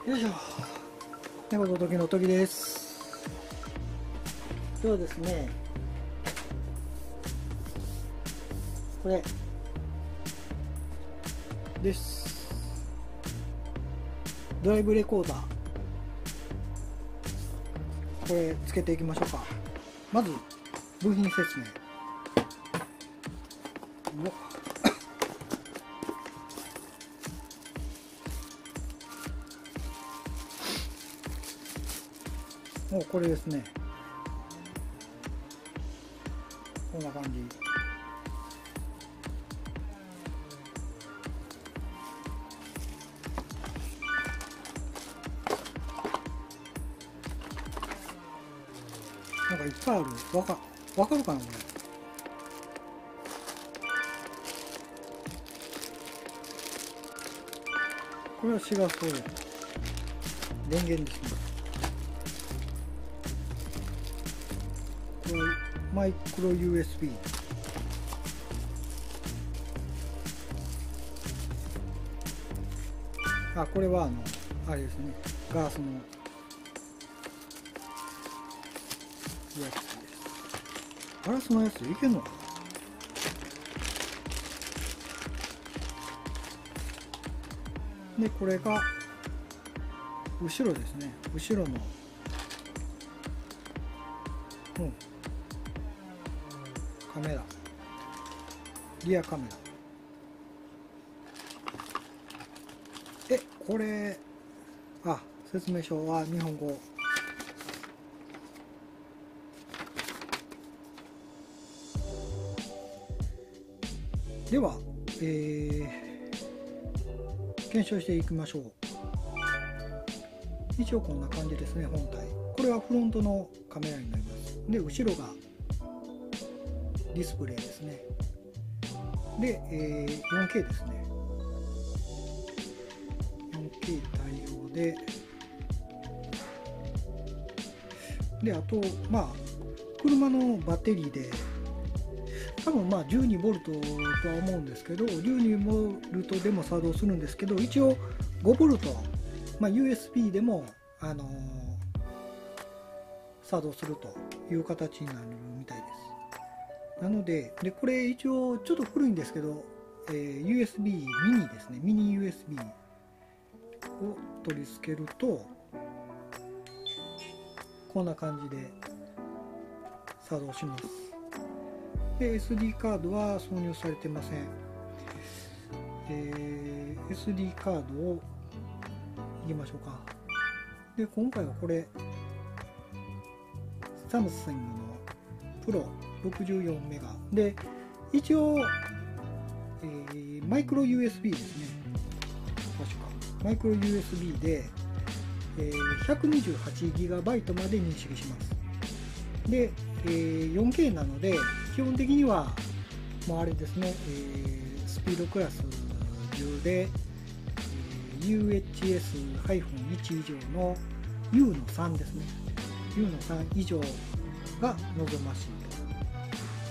よいしょ。猫と時の時です。今日はですね、これです。ドライブレコーダー。これつけていきましょうか。まず部品説明。もうこれですね。こんな感じ。なんかいっぱいある。わかるかなこれ。これはシガーストレート。電源ですね。これはマイクロ USB。これはあれですね。ガラスのやつです。ガラスのやついけんのかな。で、これが後ろですね。後ろのカメラ、リアカメラ。これ説明書は日本語。では、検証していきましょう。一応こんな感じですね。本体これはフロントのカメラになります。で、後ろがディスプレイですね。で、4K ですね。 4K 対応で、あと車のバッテリーで多分12ボルトとは思うんですけど、12ボルトでも作動するんですけど、一応5ボルト、USB でも作動するという形になるみたいです。なので、これ一応ちょっと古いんですけど、USB ミニですね。ミニ USB を取り付けるとこんな感じで作動します。で、SD カードは挿入されてません。SD カードをいきましょうか。で、今回はこれサムスンのプロ64メガで、一応、マイクロ USB ですね。確かマイクロ USB で、128GB まで認識します。で、4K なので基本的にはあれですね、スピードクラス10で、UHS-1 以上の U の3ですね。U の3以上が望ましい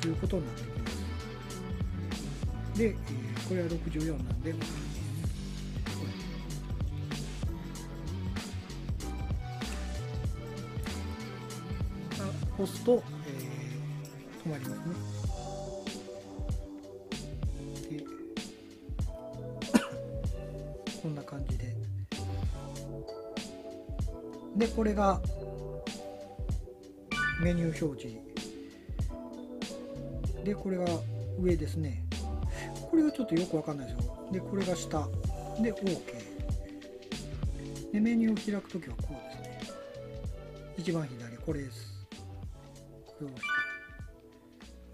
ということになってきます。で、これは64なんで押すと、止まりますね。でこんな感じで、これがメニュー表示で、これが上ですね。これがちょっとよくわかんないですよ。で、これが下で OK で、メニューを開くときはこうですね。一番左これです。これを押し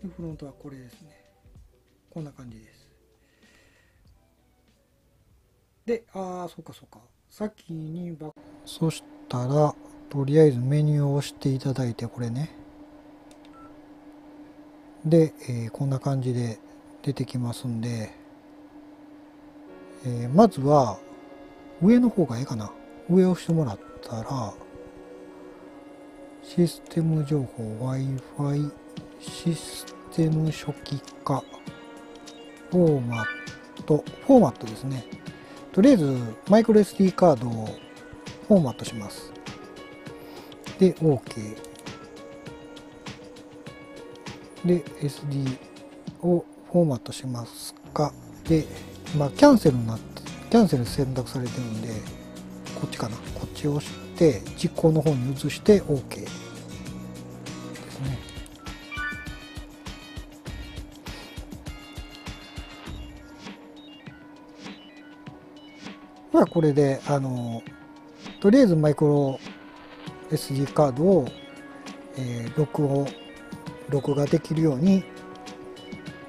て、でフロントはこれですね。こんな感じです。で、そうか先にそしたらとりあえずメニューを押していただいて、これね。で、こんな感じで出てきますんで、まずは上の方がいいかな。上を押してもらったら、システム情報 Wi-Fi システム初期化フォーマットですね。とりあえずマイクロ SD カードをフォーマットします。で OK で SD をフォーマットしますか。で今キャンセルになってキャンセル選択されてるんで、こっちかな、こっちを押して実行の方に移して OK ですね。まあこれでとりあえずマイクロ SD カードを、録画できるように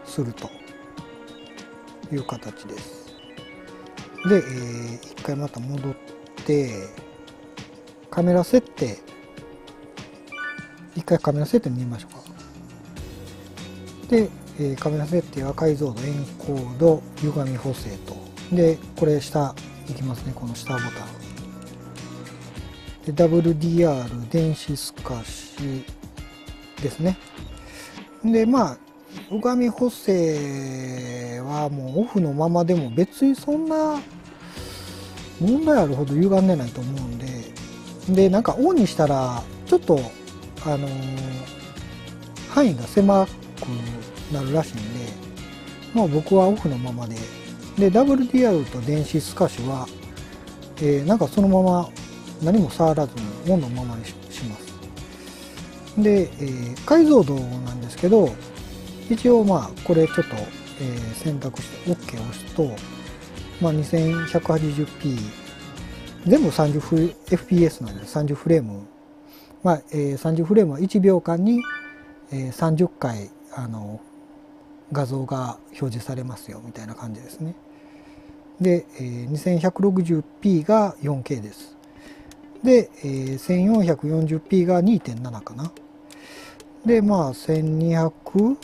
するという形です。で、一回また戻ってカメラ設定、一回カメラ設定見ましょうか。で、カメラ設定は解像度、エンコード、歪み補正と。でこれ下いきますね、この下ボタンで WDR 電子透かしですね。でまあ歪み補正はもうオフのままでも別にそんな問題あるほど歪んでないと思うんで、なんかオンにしたらちょっと範囲が狭くなるらしいんで、まあ僕はオフのままで、WDR と電子透かしは、なんかそのまま何も触らずにオンのままにします。で、解像度なんですけど、一応まあこれちょっと、選択して OK を押すと、まあ、2180p 全部30fps なんで30フレーム、まあ30フレームは1秒間に、30回画像が表示されますよみたいな感じですね。で、2160p が 4K です。で、1440p が 2.7 かな。でまあ1296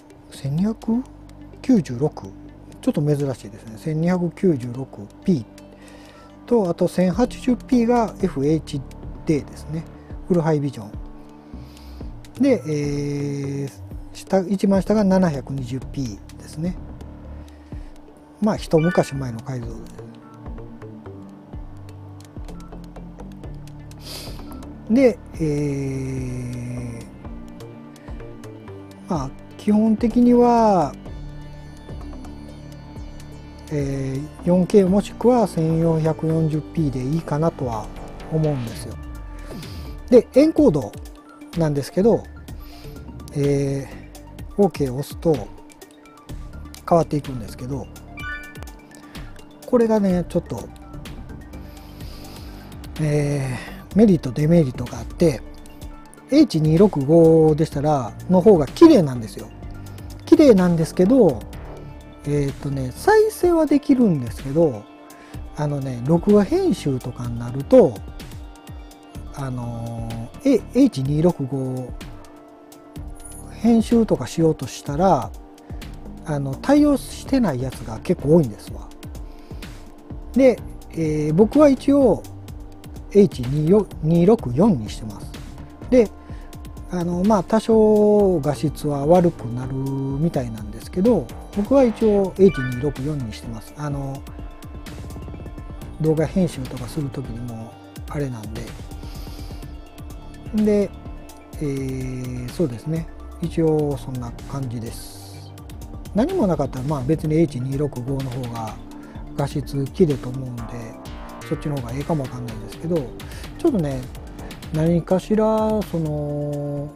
ちょっと珍しいですね。1296p とあと 1080p が FHD ですね。フルハイビジョンで、一番下が 720p ですね。まあ一昔前の解像度で、まあ基本的には、4K もしくは 1440p でいいかなとは思うんですよ。でエンコードなんですけど、OK を押すと変わっていくんですけど、これがねちょっと、メリットデメリットがあって、H265 でしたらの方が綺麗なんですよ。綺麗なんですけど、再生はできるんですけど、録画編集とかになるとH265 編集とかしようとしたら対応してないやつが結構多いんですわ。で、僕は一応 H264 にしてます。でまあ多少画質は悪くなるみたいなんですけど、僕は一応 H264 にしてます。動画編集とかする時にもあれなんで、そうですね、一応そんな感じです。何もなかったらまあ別に H265 の方が画質綺麗と思うんで、そっちの方がいいかもわかんないんですけど、ちょっとね何かしらその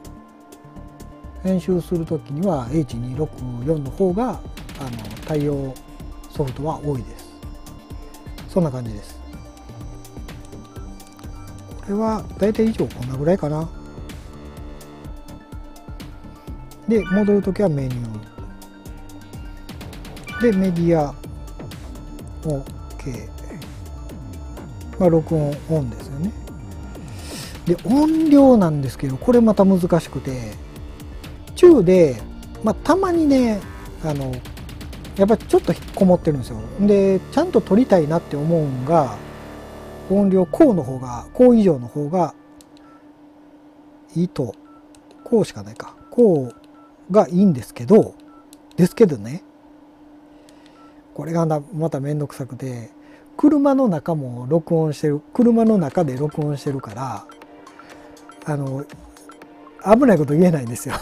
編集する時には H264 の方が対応ソフトは多いです。そんな感じです。これは大体以上こんなぐらいかな。で戻るときはメニューでメディア OK、まあ録音オンですよね。で音量なんですけど、これまた難しくて、中で、まあ、たまにねやっぱりちょっとこもってるんですよ。でちゃんと撮りたいなって思うんが、音量高の方が、高以上の方がいいと、高しかないか、高がいいんですけどね、これがまためんどくさくて、車の中も録音してる、車の中で録音してるから、危ないこと言えないんですよ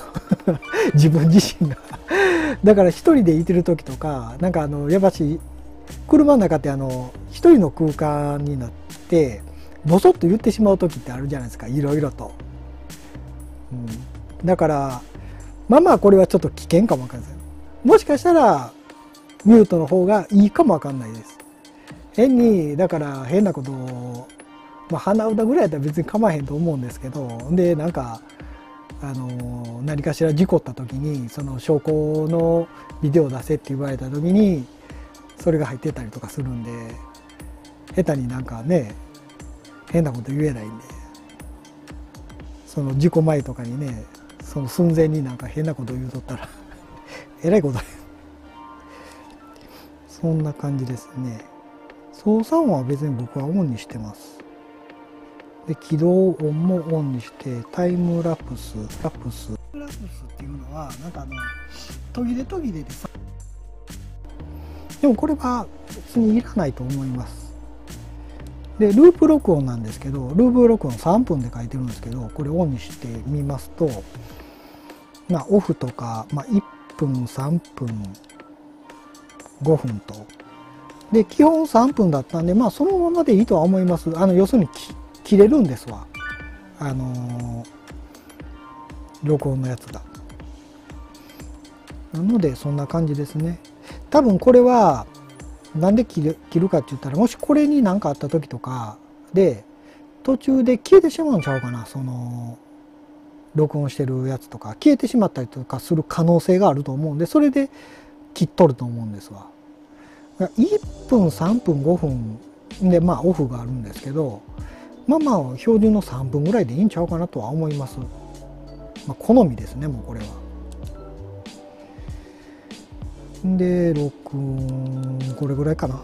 自分自身がだから一人でいてる時とか、なんかやっぱし車の中って一人の空間になってボソッと言ってしまう時ってあるじゃないですか、いろいろと、だからまあこれはちょっと危険かもわかんないです。もしかしたらミュートの方がいいかもわかんないです。変にだから変なことを、鼻歌ぐらいだったら別に構わへんと思うんですけど、でなんか何かしら事故った時にその証拠のビデオ出せって言われた時にそれが入ってたりとかするんで、下手になんかね変なこと言えないんで、その事故前とかにね、その寸前になんか変なこと言うとったらえらいことそんな感じですね。操作音は別に僕はオンにしてます。で起動音もオンにして、タイムラプスっていうのはなんか途切れ途切れでさ、でもこれは別にいらないと思います。でループ録音なんですけど、ループ録音3分で書いてるんですけど、これオンにしてみますと、オフとか、1分3分5分と、で基本3分だったんで、そのままでいいとは思います。要するに切れるんですわ、録音のやつが。なのでそんな感じですね。多分これはなんで切るかって言ったら、もしこれに何かあった時とかで途中で消えてしまうんちゃうかな、その録音してるやつとか消えてしまったりとかする可能性があると思うんで、それで切っとると思うんですわ。1分3分5分でオフがあるんですけど、標準の3分ぐらいでいいんちゃうかなとは思います。好みですね、もうこれは。で録音これぐらいかな。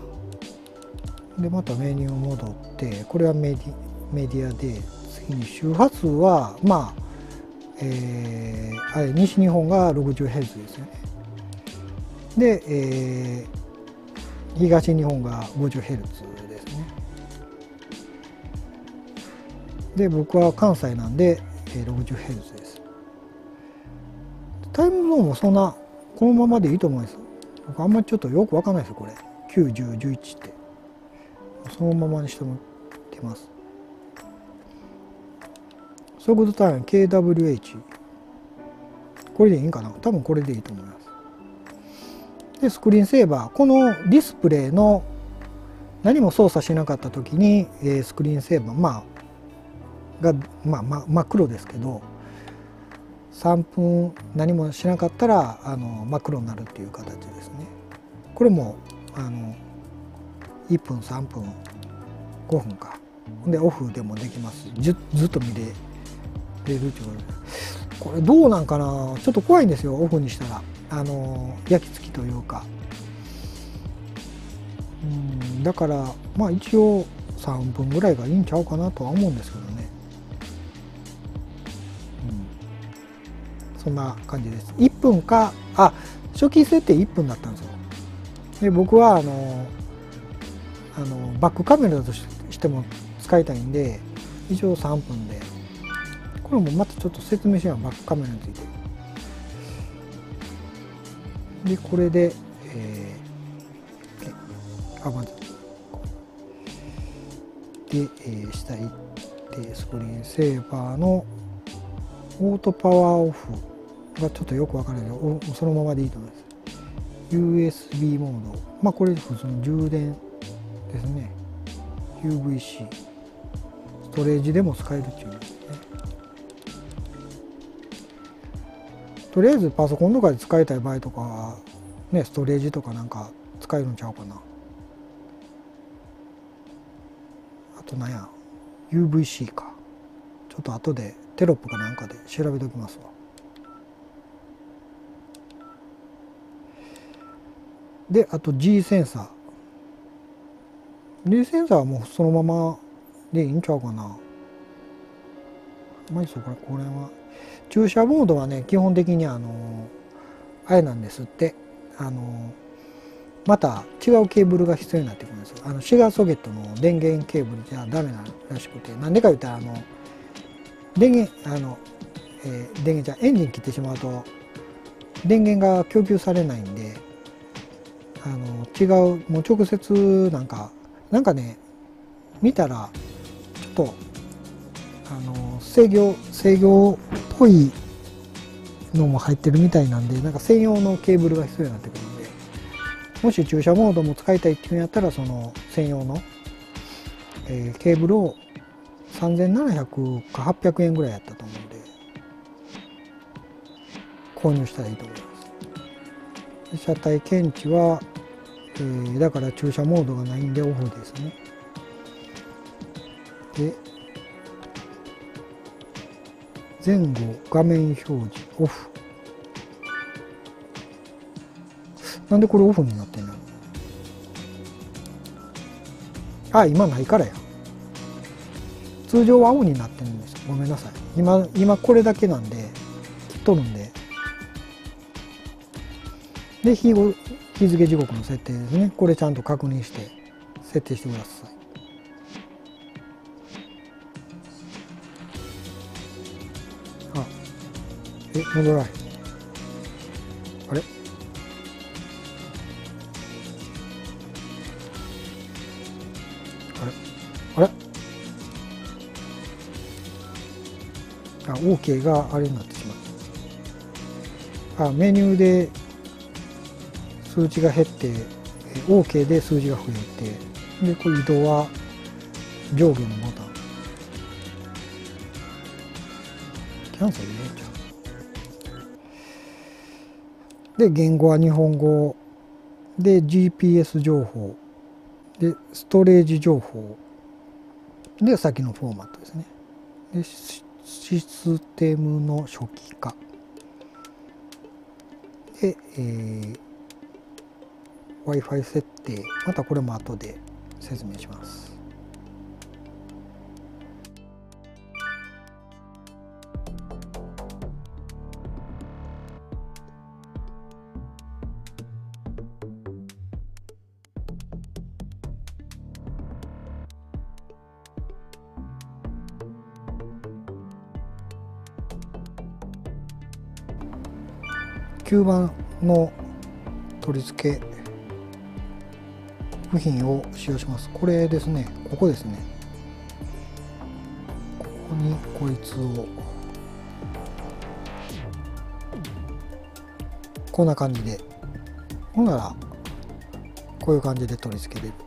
でまたメニュー戻って、これはメディアで、次に周波数は西日本が 60Hz ですよね。で、東日本が 50Hz ですね。で僕は関西なんで、60Hz です。タイムゾーンもそんなこのままでいいと思います。僕あんまりちょっとよくわかんないですよ、これ9、10、11ってそのままにしてもらってます。速度単位 kWh、 これでいいんかな、多分これでいいと思います。でスクリーンセーバー、このディスプレイの何も操作しなかった時に、スクリーンセーバーが真っ黒ですけど、3分何もしなかったら真っ黒になるっていう形ですね。これも1分3分5分かでオフでもできます。ずっと見れるっていうことで、これどうなんかな、ちょっと怖いんですよ、オフにしたら焼き付きというか。だから一応3分ぐらいがいいんちゃうかなとは思うんですけどね。そんな感じです。1分か、初期設定1分だったんですよ。で僕はバックカメラとしても使いたいんで、一応3分で、これもまたちょっと説明しよう、バックカメラについて。でこれで、まずで、下行ってスクリーンセーバーのオートパワーオフがちょっとよくわからないけど、そのままでいいと思います。USB モード、これ普通の充電ですね。 UVC ストレージでも使えるっていうですね。とりあえずパソコンとかで使いたい場合とかはね、ストレージとかなんか使えるんちゃうかな。あとなんや UVC か、ちょっと後でテロップかなんかで調べておきますわ。であと G センサー、 G センサーはもうそのままでいいんちゃうかな。そうこれは駐車モードはね、基本的にあれなんですって、また違うケーブルが必要になってくるんですよ。シガーソケットの電源ケーブルじゃダメならしくて、なんでか言ったら電源電源じゃエンジン切ってしまうと電源が供給されないんで、違うもう直接なんかね、見たらちょっと制御っぽいのも入ってるみたいなんで、なんか専用のケーブルが必要になってくるんで、もし駐車モードも使いたいっていうんやったら、その専用の、ケーブルを3700か800円ぐらいやったと思うんで購入したらいいと思います。車体検知は、だから駐車モードがないんでオフですね。で前後画面表示オフ。なんでこれオフになってんの？今ないからや。通常はオフになってるんですよ。ごめんなさい。今これだけなんで切っとるんで。で日付時刻の設定ですね。これちゃんと確認して設定してください。戻らへん。あれ？あれ？OK があれになってしまった。メニューで数値が減って、OK で数字が増えて、で、これ移動は上下のボタン。キャンセル入れちゃう。で、言語は日本語。で、GPS 情報。で、ストレージ情報。で、先のフォーマットですね。で、システムの初期化。で、Wi-Fi 設定。またこれも後で説明します。吸盤の取り付け部品を使用します。これですね、ここですね。ここにこいつをこんな感じで、ほんならこういう感じで取り付けれると。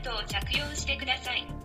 トを着用してください。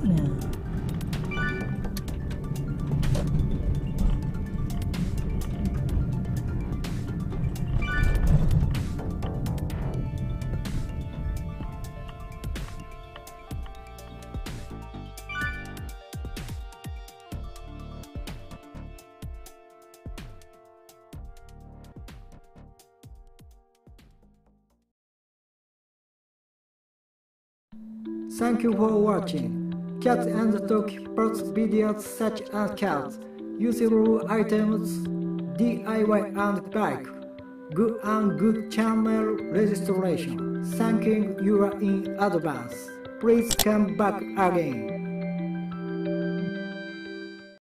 やねん。Thank you for watching. Cats and Dog post videos such as cats, useful items, DIY and bike, good and good channel registration. Thanking you in advance. Please come back again.